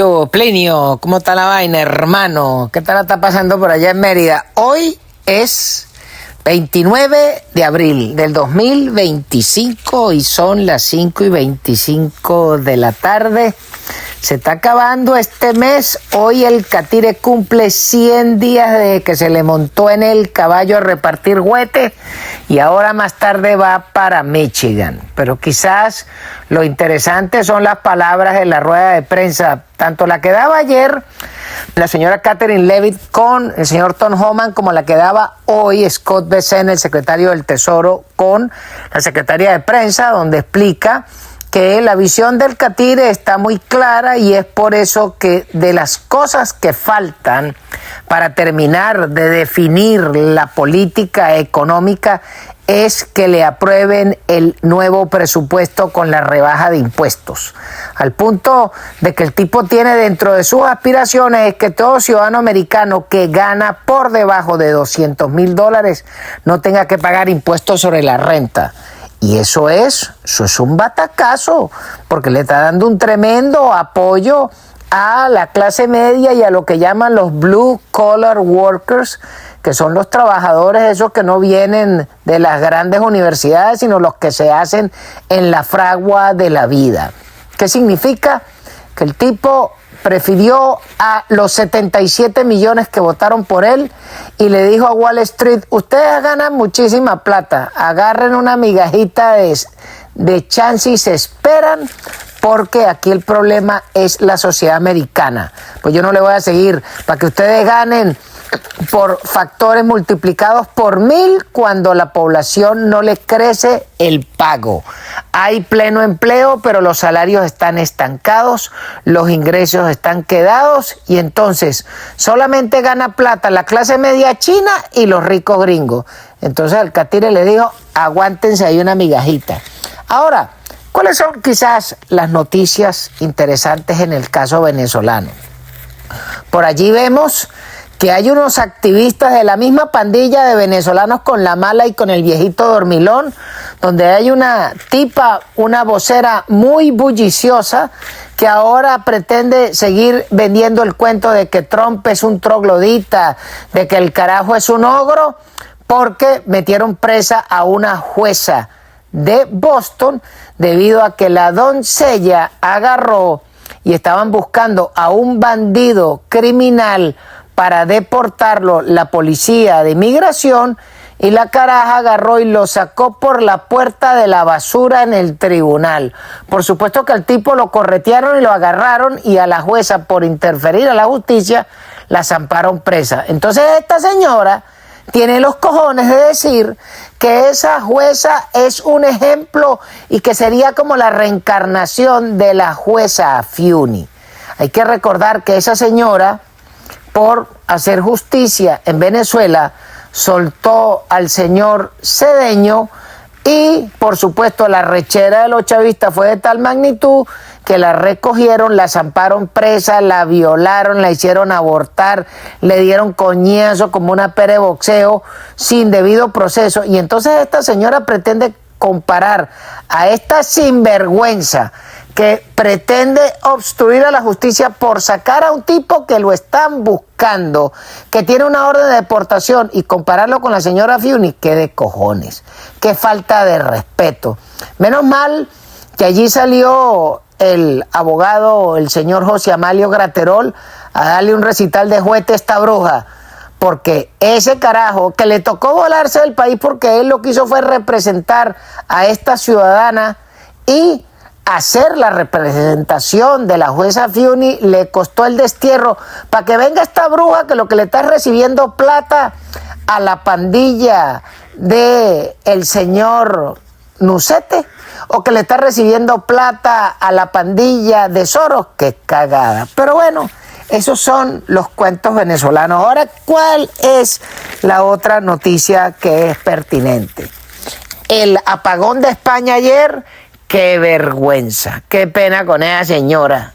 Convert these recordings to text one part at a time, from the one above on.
¿Qué hubo, Plinio? ¿Cómo está la vaina, hermano? ¿Qué tal está pasando por allá en Mérida? Hoy es 29 de abril del 2025 y son las 5:25 de la tarde. Se está acabando este mes. Hoy el Catire cumple 100 días desde que se le montó en el caballo a repartir juguetes y ahora más tarde va para Michigan. Pero quizás lo interesante son las palabras de la rueda de prensa, tanto la que daba ayer la señora Katherine Leavitt con el señor Tom Homan, como la que daba hoy Scott Bessent, el secretario del Tesoro, con la secretaria de prensa, donde explica que la visión del Catire está muy clara y es por eso que de las cosas que faltan para terminar de definir la política económica es que le aprueben el nuevo presupuesto con la rebaja de impuestos. Al punto de que el tipo tiene dentro de sus aspiraciones es que todo ciudadano americano que gana por debajo de $200,000 no tenga que pagar impuestos sobre la renta. Y eso es un batacazo, porque le está dando un tremendo apoyo a la clase media y a lo que llaman los blue collar workers, que son los trabajadores esos que no vienen de las grandes universidades, sino los que se hacen en la fragua de la vida. ¿Qué significa? Que el tipo prefirió a los 77 millones que votaron por él y le dijo a Wall Street: ustedes ganan muchísima plata, agarren una migajita de chance y se esperan, porque aquí el problema es la sociedad americana. Pues yo no le voy a seguir para que ustedes ganen por factores multiplicados por 1000 cuando la población no le crece el pago. Hay pleno empleo, pero los salarios están estancados, los ingresos están quedados y entonces solamente gana plata la clase media china y los ricos gringos. Entonces al Catire le dijo: aguántense ahí una migajita. Ahora, ¿cuáles son quizás las noticias interesantes en el caso venezolano? Por allí vemos que hay unos activistas de la misma pandilla de venezolanos con la mala y con el viejito dormilón, donde hay una tipa, una vocera muy bulliciosa, que ahora pretende seguir vendiendo el cuento de que Trump es un troglodita, de que el carajo es un ogro, porque metieron presa a una jueza de Boston debido a que la doncella agarró y estaban buscando a un bandido criminal para deportarlo la policía de inmigración, y la caraja agarró y lo sacó por la puerta de la basura en el tribunal. Por supuesto que al tipo lo corretearon y lo agarraron, y a la jueza, por interferir a la justicia, la zamparon presa. Entonces esta señora tiene los cojones de decir que esa jueza es un ejemplo y que sería como la reencarnación de la jueza Fiuni. Hay que recordar que esa señora, por hacer justicia en Venezuela, soltó al señor Cedeño y, por supuesto, la rechera de los chavistas fue de tal magnitud que la recogieron, la zamparon presa, la violaron, la hicieron abortar, le dieron coñazo como una pera de boxeo sin debido proceso. Y entonces esta señora pretende comparar a esta sinvergüenza que pretende obstruir a la justicia por sacar a un tipo que lo están buscando, que tiene una orden de deportación, y compararlo con la señora Fiuni. ¡Qué de cojones! ¡Qué falta de respeto! Menos mal que allí salió el abogado, el señor José Amalio Graterol, a darle un recital de juguete a esta bruja, porque ese carajo que le tocó volarse del país porque él lo que hizo fue representar a esta ciudadana y hacer la representación de la jueza Fiuni, le costó el destierro para que venga esta bruja que lo que le está recibiendo plata a la pandilla de el señor Nucete, o que le está recibiendo plata a la pandilla de Soros. ¡Qué cagada! Pero bueno, esos son los cuentos venezolanos. Ahora, ¿cuál es la otra noticia que es pertinente? El apagón de España ayer. ¡Qué vergüenza! ¡Qué pena con esa señora!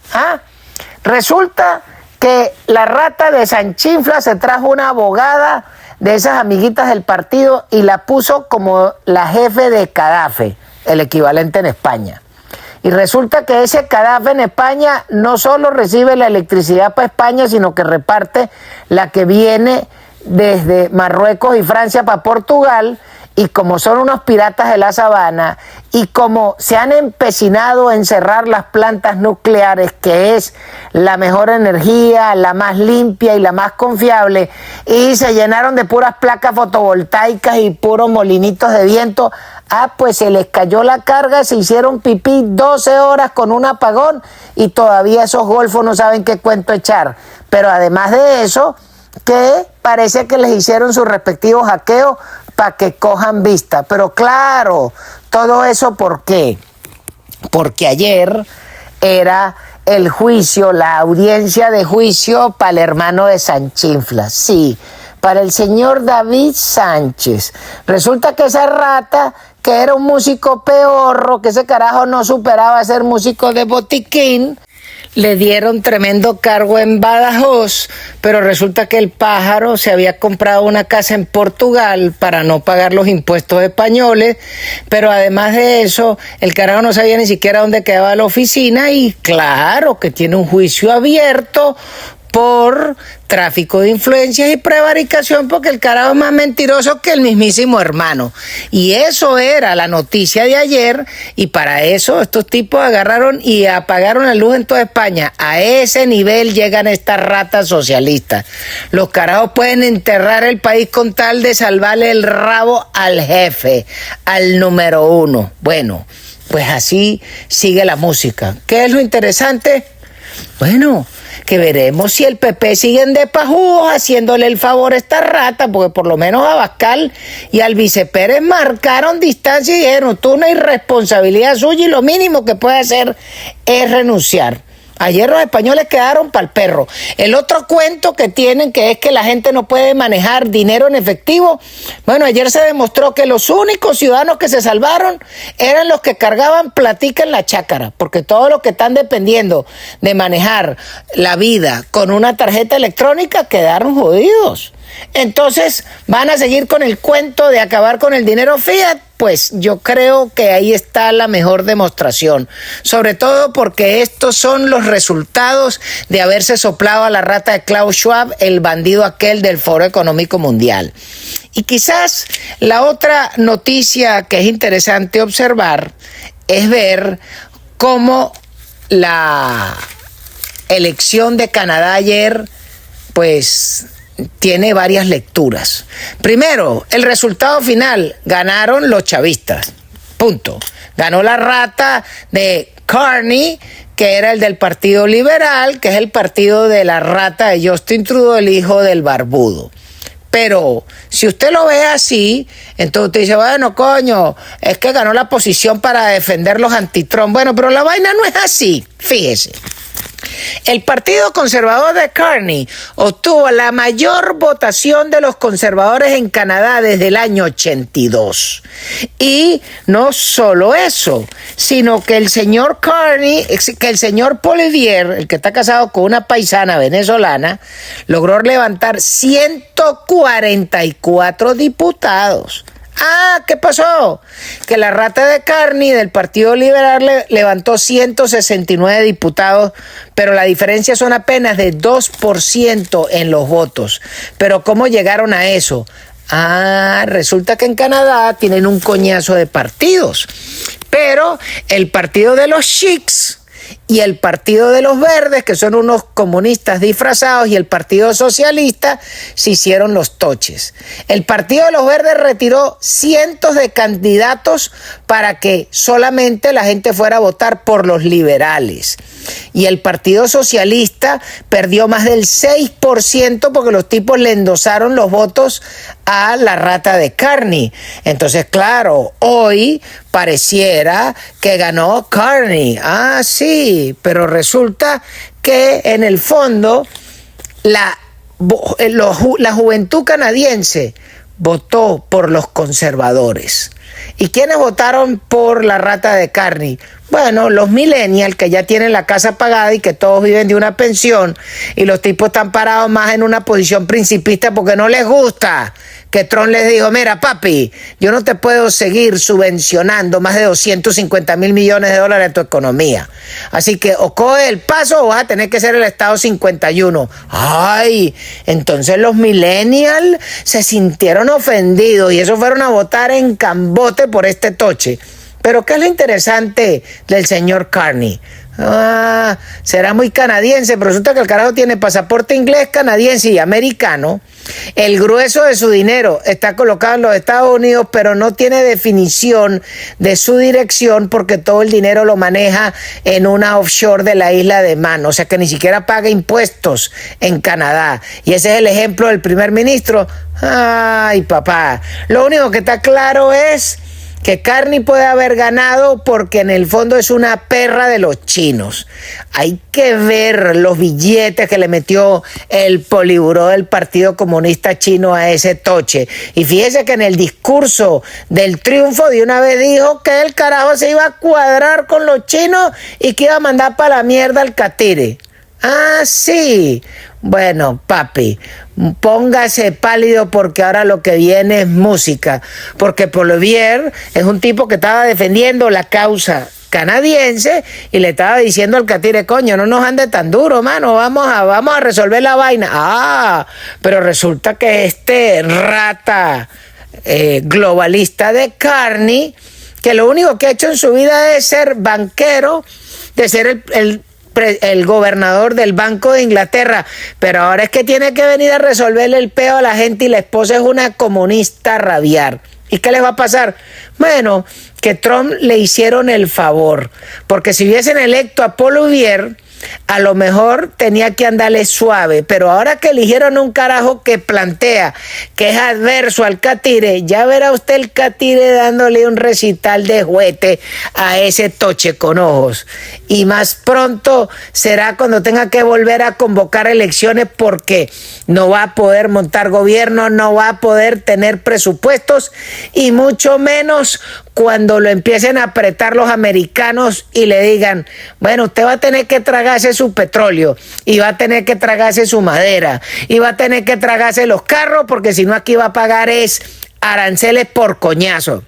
Resulta que la rata de Sanchinfla se trajo una abogada de esas amiguitas del partido y la puso como la jefe de Cadafe, el equivalente en España. Y resulta que ese Khadafi en España no solo recibe la electricidad para España, sino que reparte la que viene desde Marruecos y Francia para Portugal. Y como son unos piratas de la sabana, y como se han empecinado en cerrar las plantas nucleares, que es la mejor energía, la más limpia y la más confiable, y se llenaron de puras placas fotovoltaicas y puros molinitos de viento, pues se les cayó la carga, se hicieron pipí 12 horas con un apagón, y todavía esos golfos no saben qué cuento echar. Pero además de eso, que parece que les hicieron sus respectivos hackeos para que cojan vista. Pero claro, todo eso ¿por qué? Porque ayer era el juicio, la audiencia de juicio para el hermano de Sanchinflas. Sí, para el señor David Sánchez. Resulta que esa rata, que era un músico peorro, que ese carajo no superaba ser músico de botiquín, le dieron tremendo cargo en Badajoz, pero resulta que el pájaro se había comprado una casa en Portugal para no pagar los impuestos españoles, pero además de eso, el carajo no sabía ni siquiera dónde quedaba la oficina, y claro que tiene un juicio abierto por tráfico de influencias y prevaricación, porque el carajo es más mentiroso que el mismísimo hermano. Y eso era la noticia de ayer, y para eso estos tipos agarraron y apagaron la luz en toda España. A ese nivel llegan estas ratas socialistas. Los carajos pueden enterrar el país con tal de salvarle el rabo al jefe, al número uno. Bueno, pues así sigue la música. ¿Qué es lo interesante? Bueno, que veremos si el PP siguen de pajúos haciéndole el favor a esta rata, porque por lo menos a Abascal y al Vice Pérez marcaron distancia y dijeron, tú una irresponsabilidad suya y lo mínimo que puede hacer es renunciar. Ayer los españoles quedaron pa'l perro. El otro cuento que tienen, que es que la gente no puede manejar dinero en efectivo. Bueno, ayer se demostró que los únicos ciudadanos que se salvaron eran los que cargaban platica en la chácara, porque todos los que están dependiendo de manejar la vida con una tarjeta electrónica quedaron jodidos. Entonces, ¿van a seguir con el cuento de acabar con el dinero fiat? Pues yo creo que ahí está la mejor demostración, sobre todo porque estos son los resultados de haberse soplado a la rata de Klaus Schwab, el bandido aquel del Foro Económico Mundial. Y quizás la otra noticia que es interesante observar es ver cómo la elección de Canadá ayer, pues, tiene varias lecturas. Primero, el resultado final, ganaron los chavistas, punto. Ganó la rata de Carney, que era el del Partido Liberal, que es el partido de la rata de Justin Trudeau, el hijo del barbudo. Pero si usted lo ve así, entonces usted dice, bueno, coño, es que ganó la posición para defender los anti-Trump. Bueno, pero la vaina no es así, fíjese. El Partido Conservador de Carney obtuvo la mayor votación de los conservadores en Canadá desde el año 82. Y no solo eso, sino que el señor Carney, que el señor Poilievre, el que está casado con una paisana venezolana, logró levantar 144 diputados. ¿Qué pasó? Que la rata de Carney del Partido Liberal levantó 169 diputados, pero la diferencia son apenas de 2% en los votos. Pero ¿cómo llegaron a eso? Resulta que en Canadá tienen un coñazo de partidos, pero el partido de los chics y el partido de los verdes, que son unos comunistas disfrazados, y el partido socialista se hicieron los toches. El partido de los verdes retiró cientos de candidatos para que solamente la gente fuera a votar por los liberales. Y el partido socialista perdió más del 6% porque los tipos le endosaron los votos a la rata de Carney. Entonces, claro, hoy pareciera que ganó Carney. Sí, pero resulta que en el fondo la juventud canadiense votó por los conservadores. ¿Y quiénes votaron por la rata de Carney? Bueno, los millennials, que ya tienen la casa pagada y que todos viven de una pensión, y los tipos están parados más en una posición principista porque no les gusta que Trump les dijo, mira papi, yo no te puedo seguir subvencionando más de 250.000 millones de dólares a tu economía. Así que o coge el paso o vas a tener que ser el Estado 51. Ay, entonces los millennials se sintieron ofendidos y eso fueron a votar en cambote por este toche. Pero ¿qué es lo interesante del señor Carney? Será muy canadiense, pero resulta que el carajo tiene pasaporte inglés, canadiense y americano. El grueso de su dinero está colocado en los Estados Unidos, pero no tiene definición de su dirección porque todo el dinero lo maneja en una offshore de la isla de Man, o sea que ni siquiera paga impuestos en Canadá. Y ese es el ejemplo del primer ministro. Ay, papá, lo único que está claro es que Carney puede haber ganado porque en el fondo es una perra de los chinos. Hay que ver los billetes que le metió el Politburó del Partido Comunista Chino a ese toche. Y fíjese que en el discurso del triunfo de una vez dijo que el carajo se iba a cuadrar con los chinos y que iba a mandar para la mierda al catire. Ah, sí. Bueno, papi, póngase pálido porque ahora lo que viene es música. Porque Poilievre es un tipo que estaba defendiendo la causa canadiense y le estaba diciendo al catire, coño, no nos ande tan duro, mano, vamos a resolver la vaina. Pero resulta que este rata globalista de Carney, que lo único que ha hecho en su vida es ser banquero, de ser el gobernador del Banco de Inglaterra, pero ahora es que tiene que venir a resolverle el peo a la gente y la esposa es una comunista a rabiar. ¿Y qué les va a pasar? Bueno, que Trump le hicieron el favor, porque si hubiesen electo a Poilievre, a lo mejor tenía que andarle suave, pero ahora que eligieron un carajo que plantea que es adverso al catire, ya verá usted el catire dándole un recital de juguete a ese toche con ojos. Y más pronto será cuando tenga que volver a convocar elecciones porque no va a poder montar gobierno, no va a poder tener presupuestos y mucho menos cuando lo empiecen a apretar los americanos y le digan, bueno, usted va a tener que tragarse su petróleo y va a tener que tragarse su madera y va a tener que tragarse los carros porque si no aquí va a pagar es aranceles por coñazo.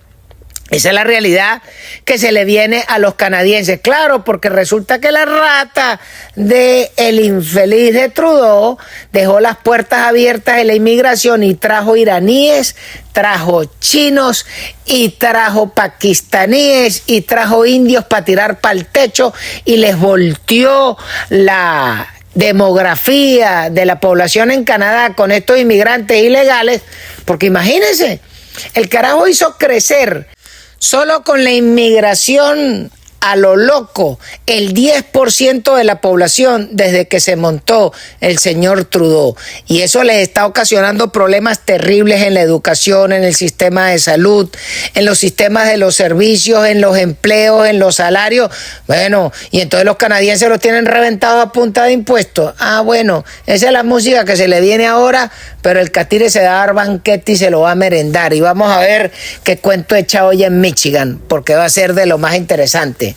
Esa es la realidad que se le viene a los canadienses. Claro, porque resulta que la rata de el infeliz de Trudeau dejó las puertas abiertas en la inmigración y trajo iraníes, trajo chinos y trajo pakistaníes y trajo indios para tirar para el techo y les volteó la demografía de la población en Canadá con estos inmigrantes ilegales. Porque imagínense, el carajo hizo crecer solo con la inmigración a lo loco el 10% de la población desde que se montó el señor Trudeau. Y eso les está ocasionando problemas terribles en la educación, en el sistema de salud, en los sistemas de los servicios, en los empleos, en los salarios. Bueno, y entonces los canadienses los tienen reventados a punta de impuestos. Bueno, esa es la música que se le viene ahora, pero el catire se va a dar banquete y se lo va a merendar. Y vamos a ver qué cuento echa hoy en Michigan, porque va a ser de lo más interesante.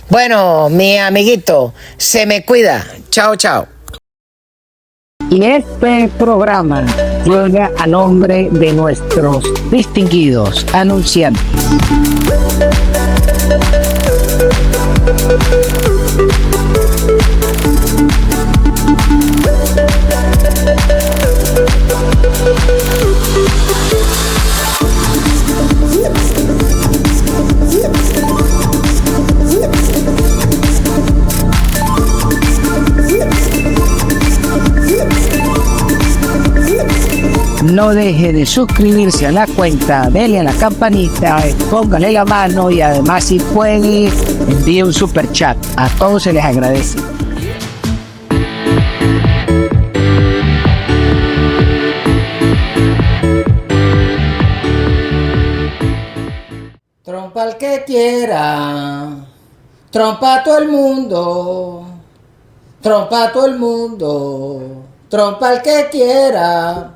Bueno, mi amiguito, se me cuida. Chao, chao. Y este programa llega a nombre de nuestros distinguidos anunciantes. No deje de suscribirse a la cuenta, dele a la campanita, póngale la mano y además si puede envíe un super chat. A todos se les agradece. Trompa al que quiera, trompa a todo el mundo, trompa a todo el mundo, trompa al que quiera.